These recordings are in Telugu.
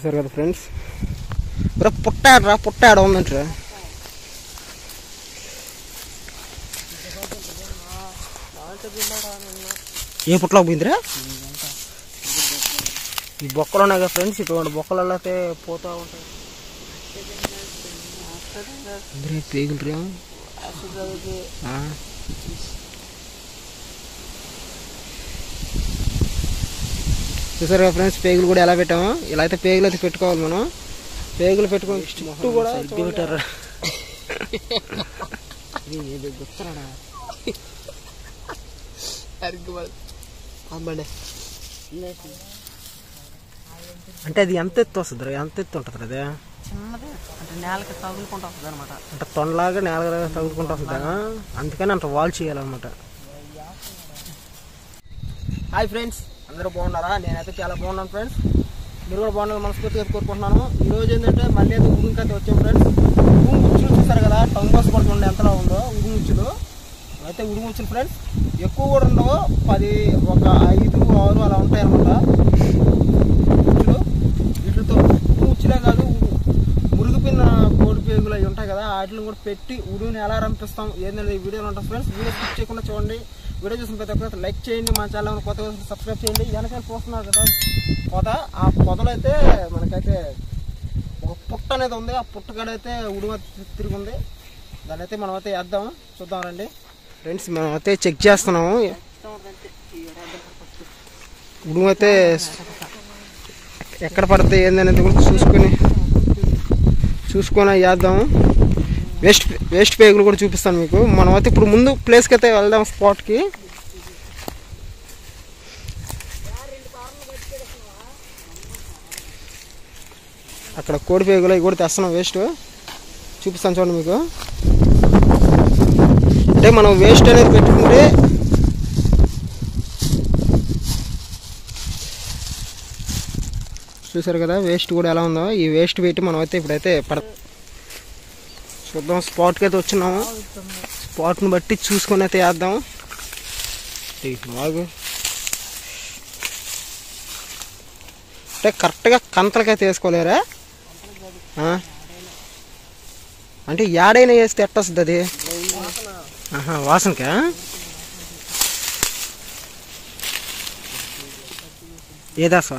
చూసారు కదా ఫ్రెండ్స్, పుట్టాడరా పుట్టాడ ఉందంటరా. ఏ పుట్టలోకి పోయిందిరా? ఈ బొక్కలు ఉన్నాయి కదా ఫ్రెండ్స్, ఇటువంటి బొక్కలలో అయితే పోతూ ఉంటాయి. పేగులు చూసారు కదా ఫ్రెండ్స్, పేగులు కూడా ఎలా పెట్టాము. ఇలా అయితే పేగులు అయితే పెట్టుకోవాలి మనం. పేగులు పెట్టుకొని చుట్టూ కూడా పెట్టారు. అంటే అది ఎంత ఎత్తు వస్తుంది? ఎంత ఎత్తు ఉంటుంది? అదే చిన్నది, అంటే నేలకి తగులుకుంటూ వస్తుంది అనమాట. అంటే తొండలాగా నేలగా తగులుకుంటూ వస్తుంది, అందుకని అంత వాల్ చేయాలన్నమాట. హాయ్ ఫ్రెండ్స్, అందరూ బాగున్నారా? నేనైతే చాలా బాగున్నాను ఫ్రెండ్స్. మీరు కూడా బాగున్నారు మనస్ఫూర్తిగా కోరుకుంటున్నాను. ఈరోజు ఏంటంటే మళ్ళీ అయితే ఉడుముకైతే వచ్చాం ఫ్రెండ్స్. ఉడుముచ్చులు చూసారు కదా, టంగోస్ పడుతుండే ఎంతలో ఉందో ఉడుముచ్చులు. అయితే ఉడుముచ్చులు ఫ్రెండ్స్ ఎక్కువ కూడా ఉండవు, 10, ఒక 5, 6 అలా ఉంటాయి అన్నమాట ఉడుముచ్చులు. వీటితో ఉడుముచ్చులే కాదు, మురుగుపిన్న కోడి పేగులు అవి ఉంటాయి కదా, వాటిని కూడా పెట్టి ఉడుముని ఎలా రంపిస్తాం ఏంటంటే ఈ వీడియోలో ఉంటాం ఫ్రెండ్స్. వీడియో స్కిప్ చేయకుండా చూడండి. వీడియో చూసిన ప్రతి ఒక్కరు లైక్ చేయండి, మన ఛానల్ కొత్తగా సబ్స్క్రైబ్ చేయండి. వెనకాల చూస్తున్నారు కదా పొద, ఆ పొదలు అయితే మనకైతే ఒక పుట్ట అనేది ఉంది. ఆ పుట్టకాడైతే ఉడుమ తిరిగి ఉంది, దాని అయితే మనం అయితే వేద్దాం, చూద్దాం రండి ఫ్రెండ్స్. మనం అయితే చెక్ చేస్తున్నాము ఉడుమ అయితే ఎక్కడ పడుతుంది ఏందనేది కూడా చూసుకొని వేద్దాము. వేస్ట్ పేగులు కూడా చూపిస్తాను మీకు. మనం అయితే ఇప్పుడు ముందు ప్లేస్కి అయితే వెళ్దాం, స్పాట్కి. అక్కడ కోడి పేగులు అవి కూడా తెస్తున్నాం, వేస్ట్ చూపిస్తాను చూడండి మీకు. అంటే మనం వేస్ట్ అనేది పెట్టుకుంటే చూసారు కదా వేస్ట్ కూడా ఎలా ఉందో. ఈ వేస్ట్ పెట్టి మనం అయితే ఇప్పుడైతే చూద్దాం. స్పాట్కి అయితే వచ్చినాము, స్పాట్ని బట్టి చూసుకొని అయితే వేద్దాం. బాగు అంటే కరెక్ట్గా కంతలకైతే వేసుకోలేరా? అంటే ఏడైనా వేస్తే ఎట్ట వస్తుంది అది? వాసనకా? ఏదాసా?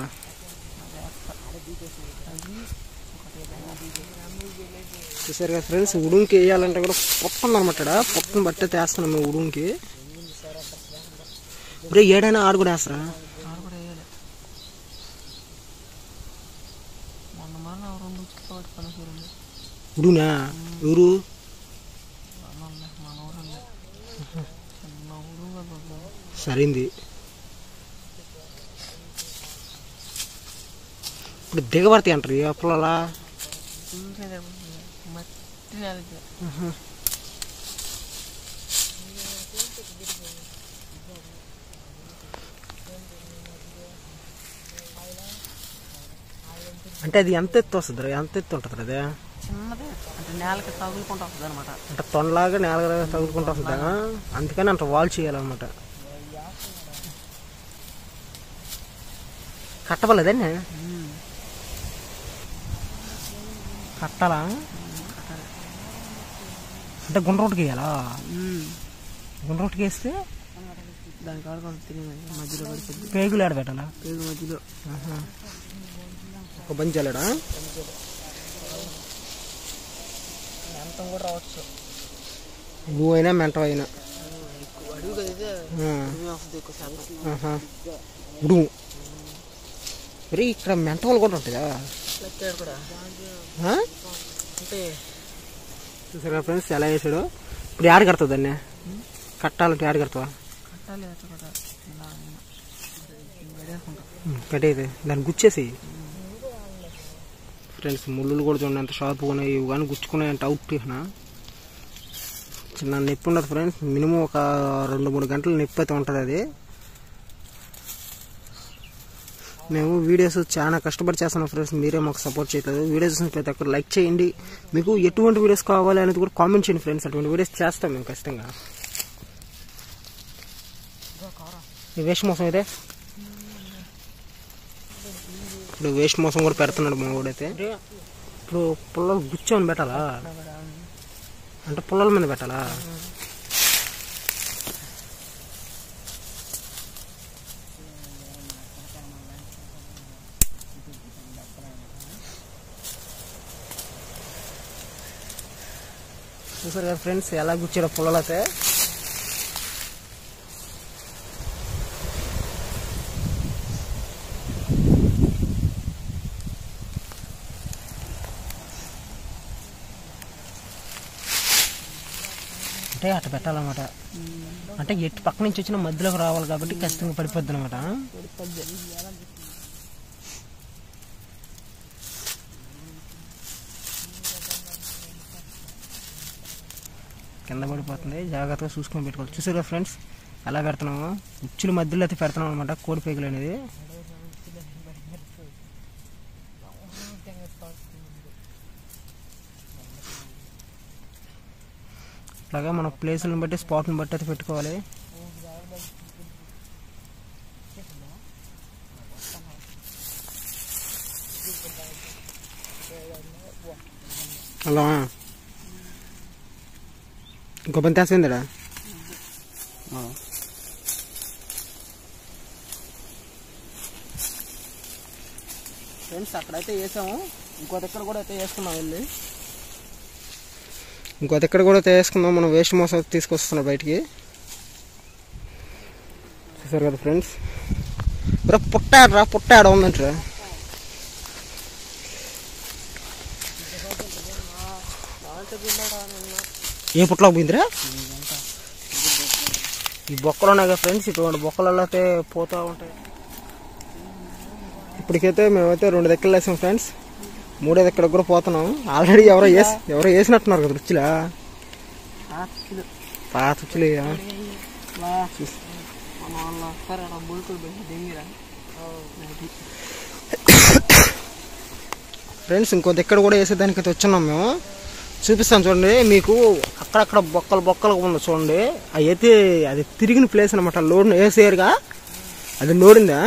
చూసారు కదా ఫ్రెండ్స్, ఉడుంకి వేయాలంటే కూడా పొట్ట ఉందన్నమాట. పొట్టను బట్టి వేస్తున్నాం మేము ఉడుంకి. ఇప్పుడు ఏడైనా ఆడు కూడా వేస్తారా? ఉడునా? ఎవరు? సరైంది. ఇప్పుడు దిగబడతాయి అంటారు ఈ అప్పులలా. అంటే అది ఎంత ఎత్తు వస్తుంది? ఎంత ఎత్తు ఉంటుంది? అదే చిన్నది, అంటే నేలకి తగులుకుంటూ వస్తుంది అనమాట. అంటే తొండలాగా నేలగా తగులుకుంటూ వస్తుంది, అందుకని అంత వాల్ చేయాలన్నమాట. కట్టబలేదండి? కట్టాలా? అంటే గుండ్రోటికి వేయాలా? గుండ్రోటికి వేస్తే దానికి ఆడుకొని తిరిగి మధ్యలో పడుతుంది. పేగులు ఆడ పెట్టాలా? పేగు మధ్యలో ఒక బంచి వెళ్ళడా? మెంతం కూడా రావచ్చు, నువ్వు అయినా మెంటం అయినా. ఉడుము మరి ఇక్కడ మెంటవాళ్ళు కూడా ఉంటుందా? చూసారా ఫ్రెండ్స్ ఎలా వేసాడు? ఇప్పుడు యాడ కడతావు దాన్ని? కట్టాలంటే యాడ కడతావా? కట్టేది దాన్ని గుచ్చేసి ఫ్రెండ్స్. ముళ్ళు కూడా చూడండి ఎంత షార్ప్గా ఉన్నాయి. ఇవి కానీ గుచ్చుకున్నాయి అంటే అవుట్. చిన్న నొప్పి ఉండదు ఫ్రెండ్స్, మినిమం ఒక 2-3 గంటల నొప్పి అయితే ఉంటుంది. అది మేము వీడియోస్ చాలా కష్టపడి చేస్తున్నాం ఫ్రెండ్స్, మీరే మాకు సపోర్ట్ చేయట్లేదు. వీడియోస్ చూసిన ప్రతి ఒక్కరు లైక్ చేయండి. మీకు ఎటువంటి వీడియోస్ కావాలి అనేది కూడా కామెంట్ చేయండి ఫ్రెండ్స్, అటువంటి వీడియోస్ చేస్తాం మేము ఖచ్చితంగా. ఈ వేస్ట్ మోసం ఇదే ఇప్పుడు వేస్ట్ మోసం కూడా పెడుతున్నాడు మా వాడైతే. ఇప్పుడు పుల్లలు గుచ్చామని పెట్టాలా అంటే పుల్లల మీద పెట్టాలా? చూసారు కదా ఫ్రెండ్స్ ఎలా గుచ్చాడో పుల్లలు అయితే. అంటే అట్ట పెట్టాలన్నమాట. అంటే ఎటు పక్క నుంచి వచ్చిన మధ్యలోకి రావాలి కాబట్టి ఖచ్చితంగా పడిపోద్ది అనమాట. కింద పడిపోతుంది, జాగ్రత్తగా చూసుకొని పెట్టుకోవాలి. చూసారు కదా ఫ్రెండ్స్ ఎలా పెడుతున్నాము, ఉచ్చుల మధ్యలో అయితే పెడుతున్నాం అనమాట కోడి పేగులు అనేది. అలాగా మన ప్లేసులను బట్టి స్పాట్ని బట్టి అయితే పెట్టుకోవాలి. అలా ఇంకో పని తెస్తుందా ఫ్రెండ్స్? అక్కడైతే వేసాము, ఇంకో దగ్గర కూడా అయితే వేసుకున్నాం వెళ్ళి. ఇంకో దగ్గర కూడా అయితే వేసుకున్నాం. మనం వేస్ట్ మోసం తీసుకొస్తున్నాం బయటికి. చూసారు కదా ఫ్రెండ్స్. పుట్టాడరా పుట్టాడ ఉందంటరా. ఏ పుట్టలోకి పోయిందిరా? ఈ బొక్కలు ఉన్నాయి కదా ఫ్రెండ్స్, ఇటువంటి బొక్కలలో అయితే పోతూ ఉంటాయి. ఇప్పటికైతే మేమైతే 2 దెక్కలు వేసాం ఫ్రెండ్స్. 3వ దెక్కడ కూడా పోతున్నాం. ఆల్రెడీ ఎవరో వేసినట్టున్నారు కదా రుచిలా, పాత రుచులు. ఫ్రెండ్స్ ఇంకో దగ్గర కూడా వేసేదానికైతే వచ్చున్నాం మేము. చూపిస్తాను చూడండి మీకు. అక్కడక్కడ బొక్కలు ఉంది చూడండి. అయితే అది తిరిగిన ప్లేస్ అనమాట. లోడ్ వేసేయరుగా, అది లోడిందా?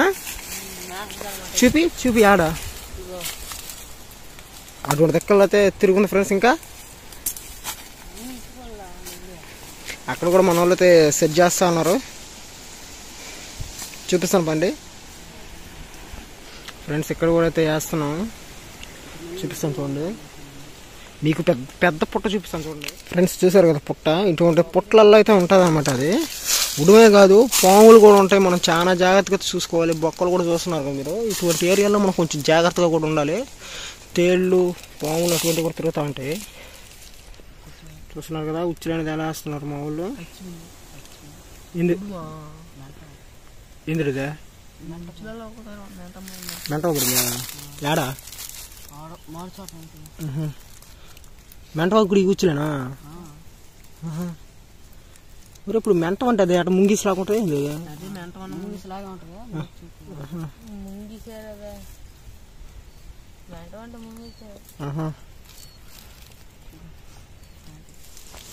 చూపి ఆడ అటువంటి దెక్కలు అయితే తిరుగుంది ఫ్రెండ్స్. ఇంకా అక్కడ కూడా మన వాళ్ళు అయితే సెట్ చేస్తా ఉన్నారు. చూపిస్తాను పండి ఫ్రెండ్స్. ఇక్కడ కూడా అయితే వేస్తున్నాం, చూపిస్తాను చూడండి మీకు. పెద్ద పుట్ట చూపిస్తాను చూడండి ఫ్రెండ్స్. చూసారు కదా పుట్ట. ఇటువంటి పుట్టలలో అయితే ఉంటుంది అనమాట. అది ఉడుమే కాదు, పాములు కూడా ఉంటాయి. మనం చాలా జాగ్రత్తగా చూసుకోవాలి. బొక్కలు కూడా చూస్తున్నారు కదా మీరు. ఇటువంటి ఏరియాలో మనం కొంచెం జాగ్రత్తగా కూడా ఉండాలి. తేళ్ళు, పాములు అటువంటి కూడా తిరుగుతూ ఉంటాయి. చూస్తున్నారు కదా ఉచ్చులు అనేది ఎలా వేస్తున్నారు మా ఊళ్ళో. ఏందిదే మెంట ఒకటి ఏడా మెంట ఒకటి కూర్చోలేనా? మరి ఇప్పుడు మెంట అంటే అది అటు ముంగిసి లాగుంటుంది.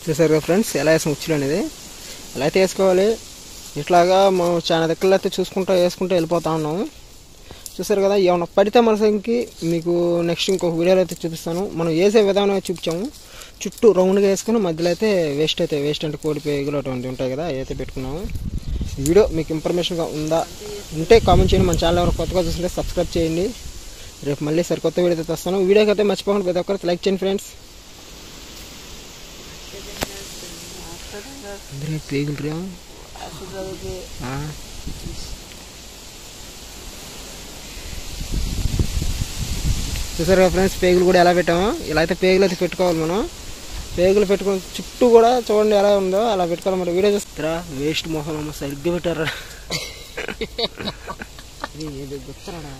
చూసారు కదా ఫ్రెండ్స్ ఎలా వేసాం ఉచ్చులు అనేది. ఎలా అయితే వేసుకోవాలి. ఇట్లాగా మనం చాలా దగ్గరలో అయితే వేసుకుంటూ వెళ్ళిపోతా ఉన్నాము. చూసారు కదా. ఏమన్నా పడితే మనకి మీకు నెక్స్ట్ ఇంకొక వీడియోలో అయితే చూపిస్తాను. మనం వేసే విధానం చూపించాము. చుట్టూ రౌండ్గా వేసుకుని మధ్యలో అయితే వేస్ట్ అంటే కోడి పేగులు అటువంటి ఉంటాయి కదా, అయితే పెట్టుకున్నాము. ఈ వీడియో మీకు ఇన్ఫర్మేషన్గా ఉంటే కామెంట్ చేయండి. మన ఛానల్ ఎవరు కొత్తగా చూస్తుంటే సబ్స్క్రైబ్ చేయండి. రేపు మళ్ళీ సరికొత్త వీడియో అయితే వస్తాను. వీడియోకి అయితే మర్చిపోకుండా ప్రతి ఒక్కరికి లైక్ చేయండి ఫ్రెండ్స్. పేగులు రా చూసారు కదా ఫ్రెండ్స్. పేగులు కూడా ఎలా పెట్టామో ఇలా అయితే పేగులు అయితే పెట్టుకోవాలి మనం. పేగులు పెట్టుకుని చుట్టూ కూడా చూడండి ఎలా ఉందో అలా పెట్టుకోవాలి. మరి వీడియో చూస్తారా? వేస్ట్ మొహం సరిగ్గా పెట్టారా? గుర్తురాడా?